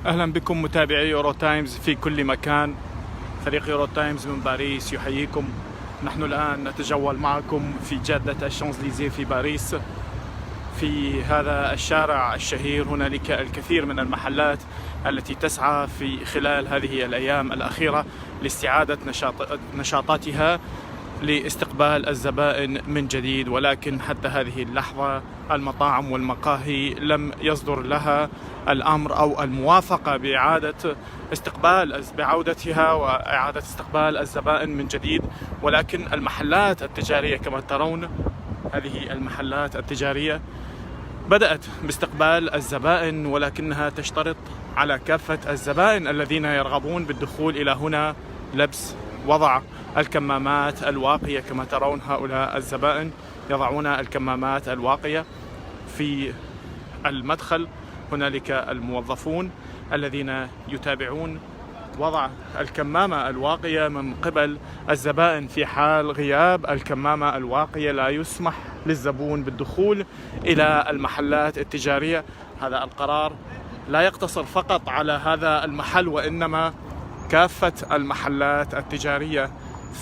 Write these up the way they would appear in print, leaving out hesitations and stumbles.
أهلا بكم متابعي يورو تايمز في كل مكان. فريق يورو تايمز من باريس يحييكم. نحن الآن نتجول معكم في جادة الشانزليزيه في باريس. في هذا الشارع الشهير هنالك الكثير من المحلات التي تسعى في خلال هذه الأيام الأخيرة لاستعادة نشاطاتها لاستقبال الزبائن من جديد، ولكن حتى هذه اللحظة المطاعم والمقاهي لم يصدر لها الأمر أو الموافقة بعودتها وإعادة استقبال الزبائن من جديد. ولكن المحلات التجارية كما ترون، هذه المحلات التجارية بدأت باستقبال الزبائن، ولكنها تشترط على كافة الزبائن الذين يرغبون بالدخول إلى هنا لبس وضع الكمامات الواقية. كما ترون هؤلاء الزبائن يضعون الكمامات الواقية في المدخل. هنالك الموظفون الذين يتابعون وضع الكمامة الواقية من قبل الزبائن. في حال غياب الكمامة الواقية لا يسمح للزبون بالدخول إلى المحلات التجارية. هذا القرار لا يقتصر فقط على هذا المحل، وإنما كافة المحلات التجارية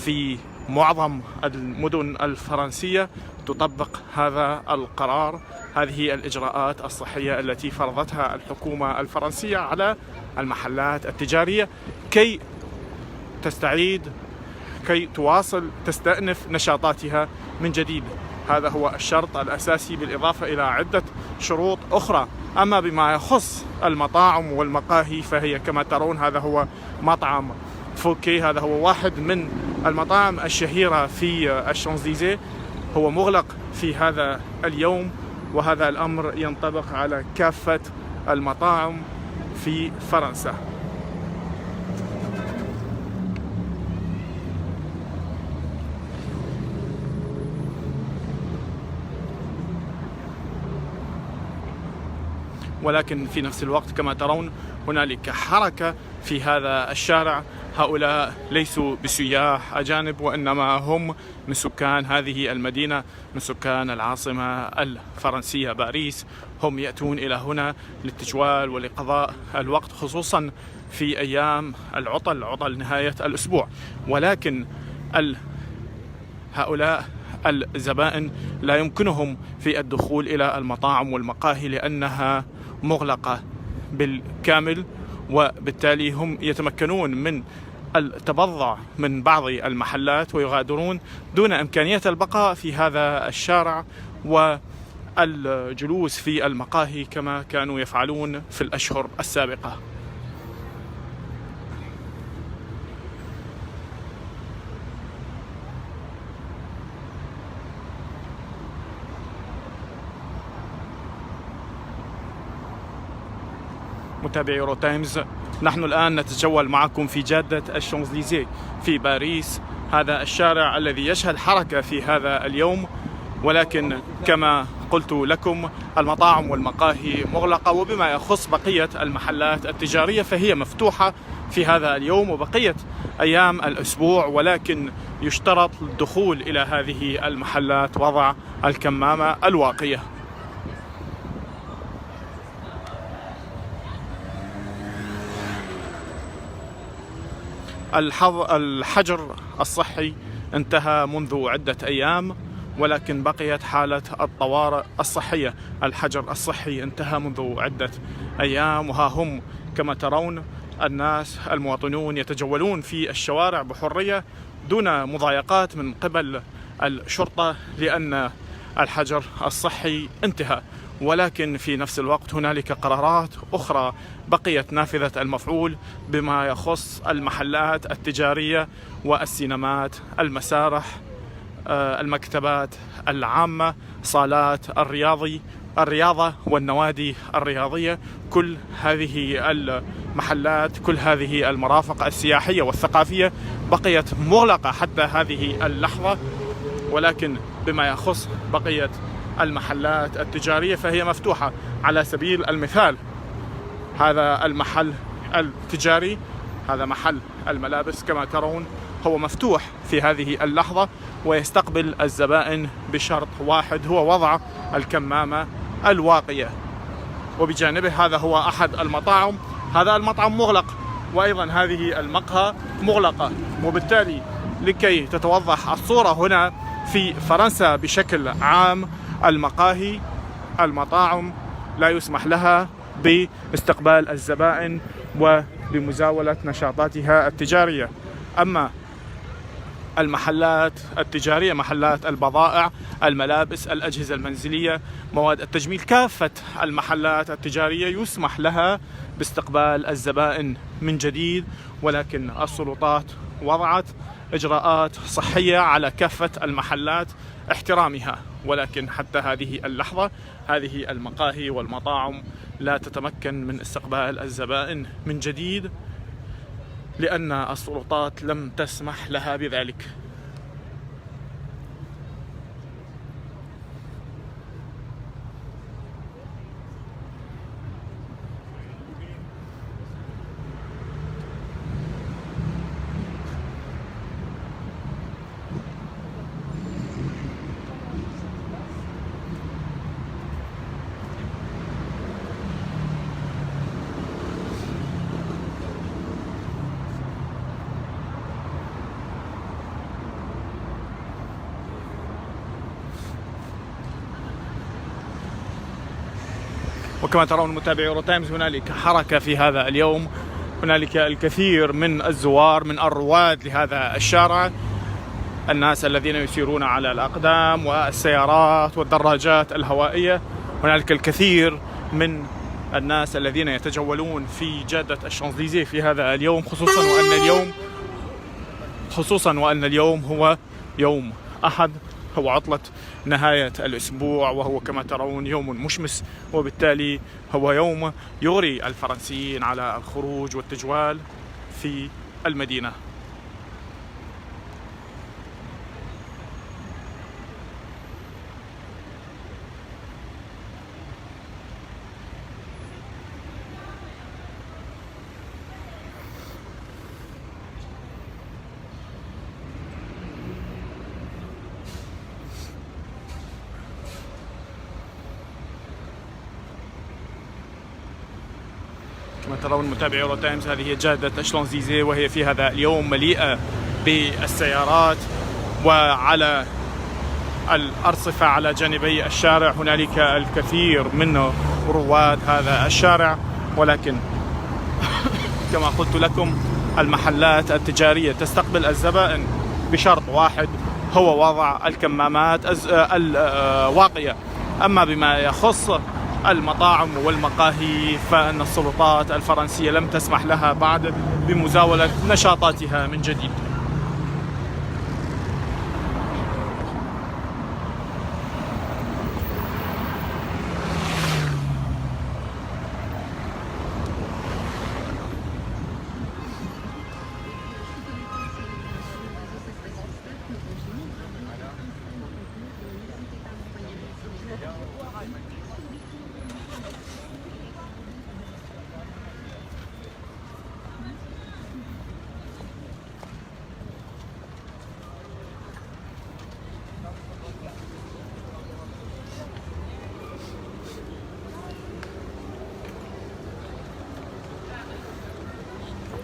في معظم المدن الفرنسية تطبق هذا القرار. هذه الإجراءات الصحية التي فرضتها الحكومة الفرنسية على المحلات التجارية كي تستأنف نشاطاتها من جديد. هذا هو الشرط الأساسي، بالإضافة إلى عدة شروط أخرى. أما بما يخص المطاعم والمقاهي فهي كما ترون، هذا هو مطعم فوكي، هذا هو واحد من المطاعم الشهيرة في الشانزليزيه، هو مغلق في هذا اليوم، وهذا الأمر ينطبق على كافة المطاعم في فرنسا. ولكن في نفس الوقت كما ترون هنالك حركة في هذا الشارع. هؤلاء ليسوا بسياح أجانب، وإنما هم من سكان هذه المدينة، من سكان العاصمة الفرنسية باريس. هم يأتون إلى هنا للتجوال ولقضاء الوقت، خصوصا في أيام عطل نهاية الأسبوع. ولكن هؤلاء الزبائن لا يمكنهم في الدخول إلى المطاعم والمقاهي لأنها مغلقة بالكامل، وبالتالي هم يتمكنون من التبضع من بعض المحلات ويغادرون دون إمكانية البقاء في هذا الشارع والجلوس في المقاهي كما كانوا يفعلون في الأشهر السابقة. متابعي يورو تايمز، نحن الآن نتجول معكم في جادة الشانزليزيه في باريس، هذا الشارع الذي يشهد حركة في هذا اليوم. ولكن كما قلت لكم المطاعم والمقاهي مغلقة، وبما يخص بقية المحلات التجارية فهي مفتوحة في هذا اليوم وبقية أيام الأسبوع، ولكن يشترط الدخول إلى هذه المحلات وضع الكمامة الواقية. الحجر الصحي انتهى منذ عدة أيام، ولكن بقيت حالة الطوارئ الصحية. الحجر الصحي انتهى منذ عدة أيام، وها هم كما ترون الناس المواطنون يتجولون في الشوارع بحرية دون مضايقات من قبل الشرطة لأن الحجر الصحي انتهى. ولكن في نفس الوقت هنالك قرارات أخرى بقيت نافذة المفعول بما يخص المحلات التجارية والسينمات، المسارح، المكتبات العامة، صالات الرياضة والنوادي الرياضية. كل هذه المحلات، كل هذه المرافق السياحية والثقافية بقيت مغلقة حتى هذه اللحظة. ولكن بما يخص بقية المحلات التجارية فهي مفتوحة. على سبيل المثال هذا المحل التجاري، هذا محل الملابس كما ترون هو مفتوح في هذه اللحظة ويستقبل الزبائن بشرط واحد، هو وضع الكمامة الواقية. وبجانبه هذا هو أحد المطاعم هذا المطعم مغلق، وأيضا هذه المقهى مغلقة. وبالتالي لكي تتوضح الصورة هنا في فرنسا بشكل عام، المقاهي المطاعم لا يسمح لها باستقبال الزبائن وبمزاولة نشاطاتها التجارية. أما المحلات التجارية، محلات البضائع، الملابس، الأجهزة المنزلية، مواد التجميل، كافة المحلات التجارية يسمح لها باستقبال الزبائن من جديد، ولكن السلطات وضعت إجراءات صحية على كافة المحلات احترامها. ولكن حتى هذه اللحظة هذه المقاهي والمطاعم لا تتمكن من استقبال الزبائن من جديد، لأن السلطات لم تسمح لها بذلك. وكما ترون متابعي يورو تايمز، هنالك حركة في هذا اليوم، هنالك الكثير من الزوار، من الرواد لهذا الشارع، الناس الذين يسيرون على الأقدام والسيارات والدراجات الهوائية. هنالك الكثير من الناس الذين يتجولون في جادة الشانزليزيه في هذا اليوم، خصوصا وأن اليوم هو يوم أحد، هو عطلة نهاية الأسبوع، وهو كما ترون يوم مشمس، وبالتالي هو يوم يغري الفرنسيين على الخروج والتجوال في المدينة. كما ترون متابعي يورو تايمز، هذه هي جادة الشانزليزيه، وهي في هذا اليوم مليئة بالسيارات، وعلى الأرصفة على جانبي الشارع هنالك الكثير من رواد هذا الشارع. ولكن كما قلت لكم المحلات التجارية تستقبل الزبائن بشرط واحد، هو وضع الكمامات الواقية. أما بما يخص المطاعم والمقاهي فإن السلطات الفرنسية لم تسمح لها بعد بمزاولة نشاطاتها من جديد.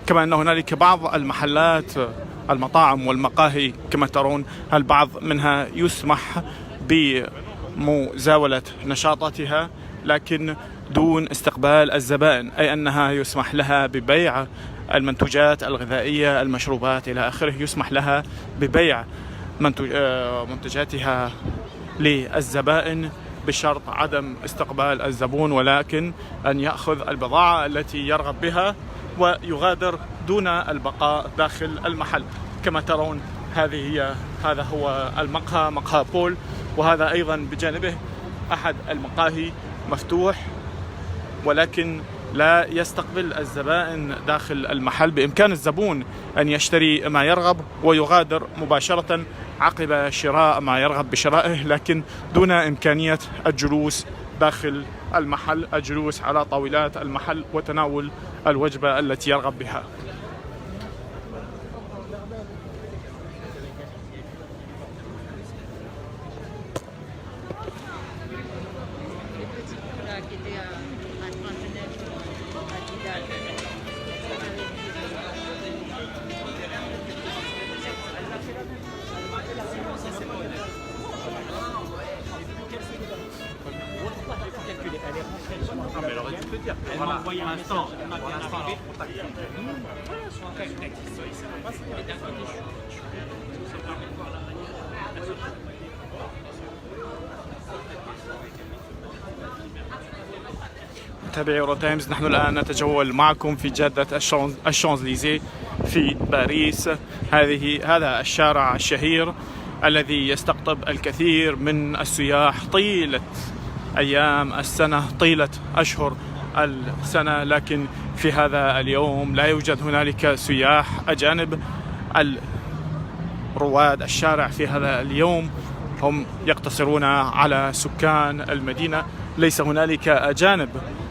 كما أن هنالك بعض المحلات المطاعم والمقاهي كما ترون البعض منها يسمح بمزاولة نشاطاتها لكن دون استقبال الزبائن، أي أنها يسمح لها ببيع المنتوجات الغذائية، المشروبات إلى آخره، يسمح لها ببيع منتجاتها للزبائن بشرط عدم استقبال الزبون، ولكن أن يأخذ البضاعة التي يرغب بها ويغادر دون البقاء داخل المحل. كما ترون هذا هو المقهى، مقهى بول، وهذا أيضا بجانبه أحد المقاهي مفتوح ولكن لا يستقبل الزبائن داخل المحل. بإمكان الزبون أن يشتري ما يرغب ويغادر مباشرة عقب شراء ما يرغب بشرائه، لكن دون إمكانية الجلوس داخل المحل، الجلوس على طاولات المحل وتناول الوجبة التي يرغب بها. Elle m'a envoyé un message. Elle m'a bien arrivé. متابعي يورو تايمز، نحن الآن نتجول معكم في جادة الشانزليزيه في باريس. هذا الشارع الشهير الذي يستقطب الكثير من السياح طيلة أيام السنة، طيلة أشهر السنة، لكن في هذا اليوم لا يوجد هنالك سياح أجانب. رواد الشارع في هذا اليوم هم يقتصرون على سكان المدينة. ليس هنالك أجانب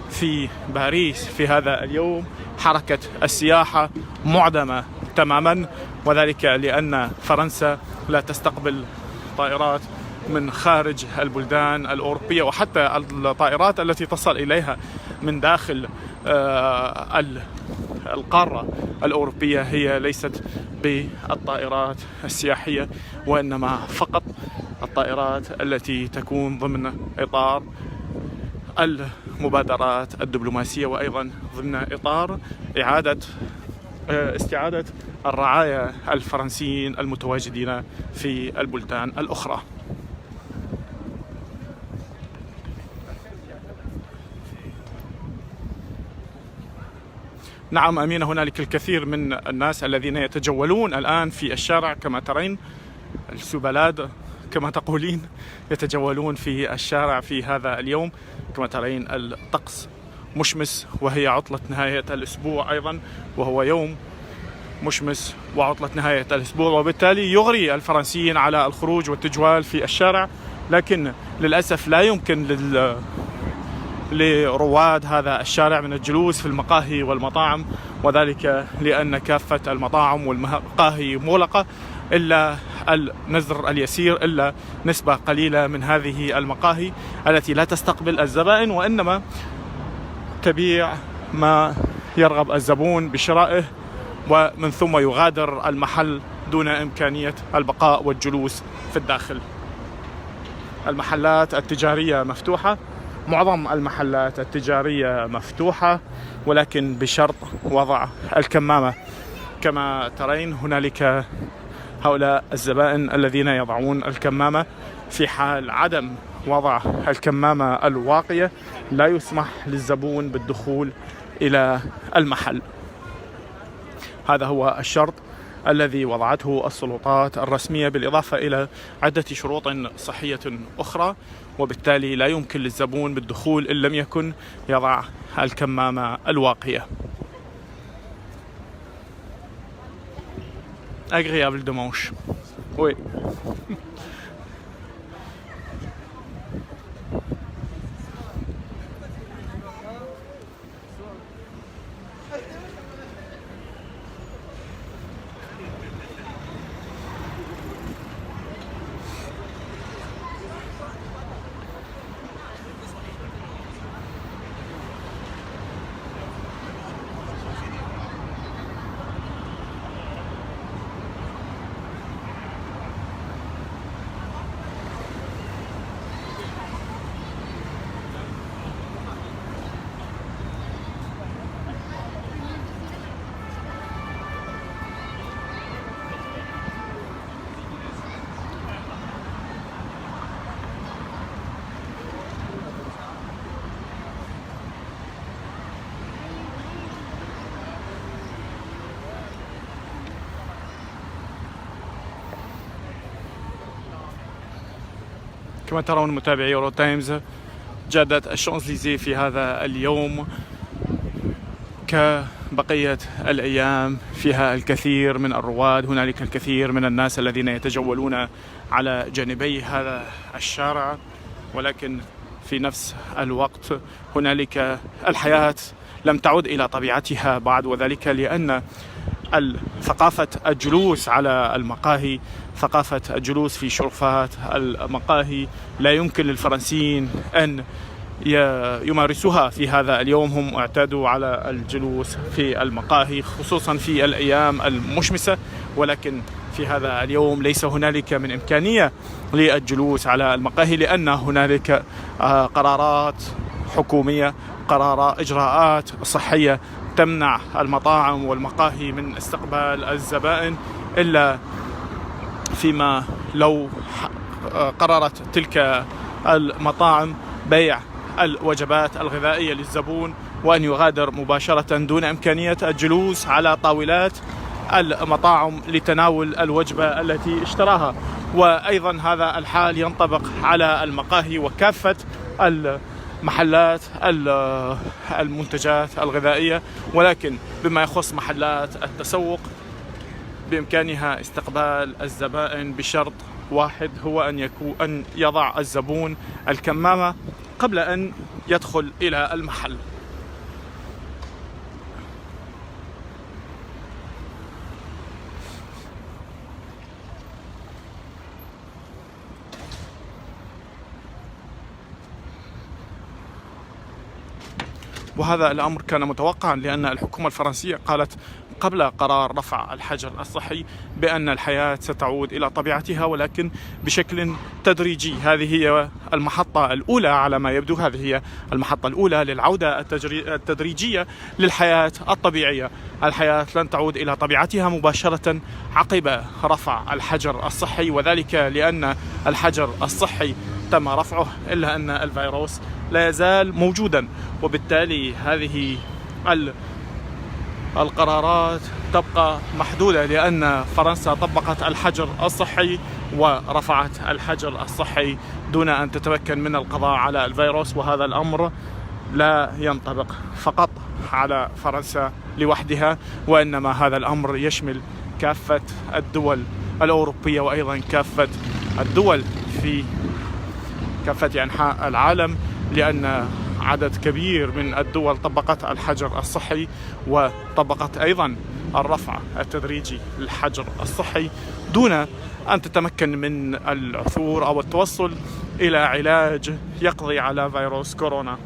في باريس في هذا اليوم. حركة السياحة معدمة تماما، وذلك لأن فرنسا لا تستقبل طائرات من خارج البلدان الأوروبية، وحتى الطائرات التي تصل إليها من داخل القارة الأوروبية هي ليست بالطائرات السياحية، وإنما فقط الطائرات التي تكون ضمن إطار المبادرات الدبلوماسية، وأيضا ضمن إطار استعادة الرعايا الفرنسيين المتواجدين في البلدان الأخرى. نعم أمين، هنالك الكثير من الناس الذين يتجولون الآن في الشارع كما ترين، السبلاد كما تقولين يتجولون في الشارع في هذا اليوم. كما ترين الطقس مشمس، وهي عطلة نهاية الأسبوع أيضا، وهو يوم مشمس وعطلة نهاية الأسبوع، وبالتالي يغري الفرنسيين على الخروج والتجوال في الشارع، لكن للأسف لا يمكن لرواد هذا الشارع من الجلوس في المقاهي والمطاعم، وذلك لأن كافة المطاعم والمقاهي مغلقة إلا النزر اليسير، إلا نسبة قليلة من هذه المقاهي التي لا تستقبل الزبائن، وإنما تبيع ما يرغب الزبون بشرائه ومن ثم يغادر المحل دون إمكانية البقاء والجلوس في الداخل. المحلات التجارية مفتوحة، معظم المحلات التجارية مفتوحة، ولكن بشرط وضع الكمامة. كما ترين هنالك هؤلاء الزبائن الذين يضعون الكمامة. في حال عدم وضع الكمامة الواقية لا يسمح للزبون بالدخول إلى المحل. هذا هو الشرط الذي وضعته السلطات الرسمية، بالإضافة إلى عدة شروط صحية أخرى، وبالتالي لا يمكن للزبون بالدخول إن لم يكن يضع الكمامة الواقية. agréable dimanche. Oui. كما ترون متابعي يورو تايمز، جادة الشانزليزيه في هذا اليوم كبقية الأيام فيها الكثير من الرواد. هنالك الكثير من الناس الذين يتجولون على جانبي هذا الشارع، ولكن في نفس الوقت هنالك الحياة لم تعد إلى طبيعتها بعد، وذلك لأن ثقافة الجلوس على المقاهي، ثقافة الجلوس في شرفات المقاهي لا يمكن للفرنسيين أن يمارسوها في هذا اليوم. هم اعتادوا على الجلوس في المقاهي خصوصا في الأيام المشمسة، ولكن في هذا اليوم ليس هنالك من إمكانية للجلوس على المقاهي، لأن هنالك قرارات حكومية، إجراءات صحية تمنع المطاعم والمقاهي من استقبال الزبائن، إلا فيما لو قررت تلك المطاعم بيع الوجبات الغذائية للزبون وأن يغادر مباشرة دون إمكانية الجلوس على طاولات المطاعم لتناول الوجبة التي اشتراها. وأيضا هذا الحال ينطبق على المقاهي وكافة المحلات المنتجات الغذائية، ولكن بما يخص محلات التسوق بإمكانها استقبال الزبائن بشرط واحد، هو أن يضع الزبون الكمامة قبل أن يدخل إلى المحل. وهذا الأمر كان متوقعا، لأن الحكومة الفرنسية قالت قبل قرار رفع الحجر الصحي بأن الحياة ستعود إلى طبيعتها، ولكن بشكل تدريجي. هذه هي المحطة الأولى على ما يبدو، هذه هي المحطة الأولى للعودة التدريجية للحياة الطبيعية. الحياة لن تعود إلى طبيعتها مباشرة عقب رفع الحجر الصحي، وذلك لأن الحجر الصحي تم رفعه، إلا أن الفيروس لا يزال موجودا، وبالتالي هذه القرارات تبقى محدودة، لأن فرنسا طبقت الحجر الصحي ورفعت الحجر الصحي دون أن تتمكن من القضاء على الفيروس. وهذا الأمر لا ينطبق فقط على فرنسا لوحدها، وإنما هذا الأمر يشمل كافة الدول الأوروبية وأيضا كافة الدول في كافة أنحاء العالم، لأن عدد كبير من الدول طبقت الحجر الصحي وطبقت أيضا الرفع التدريجي للحجر الصحي دون أن تتمكن من العثور أو التوصل إلى علاج يقضي على فيروس كورونا.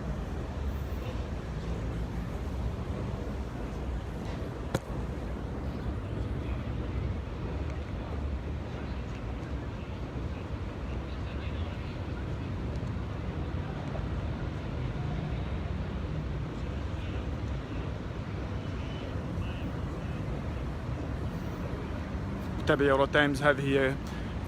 تابع يورو تايمز. هذه هي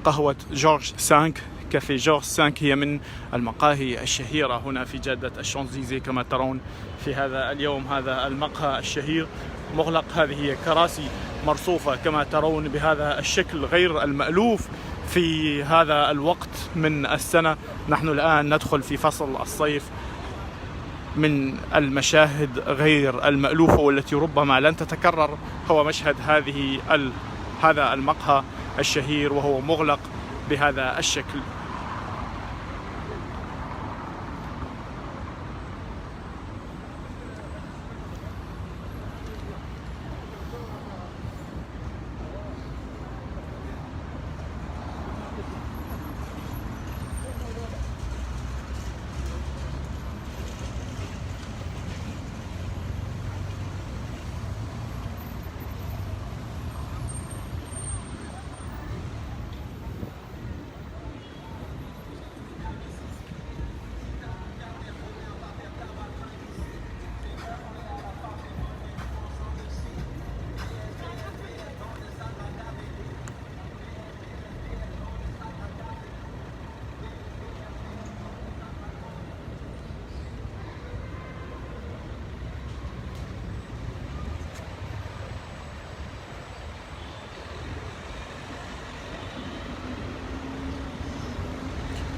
قهوة جورج 5، كافي جورج 5 هي من المقاهي الشهيرة هنا في جادة الشانزليزيه. كما ترون في هذا اليوم هذا المقهى الشهير مغلق، هذه هي كراسي مرصوفة كما ترون بهذا الشكل غير المألوف في هذا الوقت من السنة. نحن الآن ندخل في فصل الصيف. من المشاهد غير المألوفة والتي ربما لن تتكرر هو مشهد هذا المقهى الشهير وهو مغلق بهذا الشكل.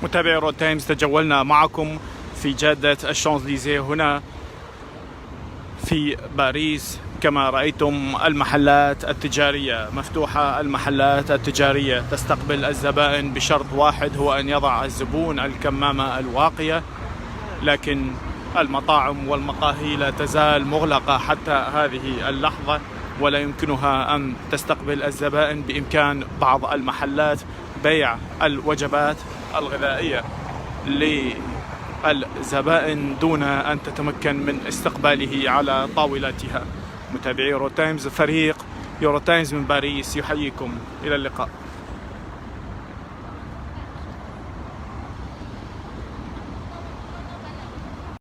متابعي يورو تايمز، تجولنا معكم في جادة الشانزليزيه هنا في باريس. كما رأيتم المحلات التجارية مفتوحة، المحلات التجارية تستقبل الزبائن بشرط واحد، هو أن يضع الزبون الكمامة الواقية، لكن المطاعم والمقاهي لا تزال مغلقة حتى هذه اللحظة ولا يمكنها أن تستقبل الزبائن. بإمكان بعض المحلات بيع الوجبات الغذائية للزبائن دون أن تتمكن من استقباله على طاولتها. متابعي يورو تايمز، فريق يورو تايمز من باريس يحييكم، إلى اللقاء.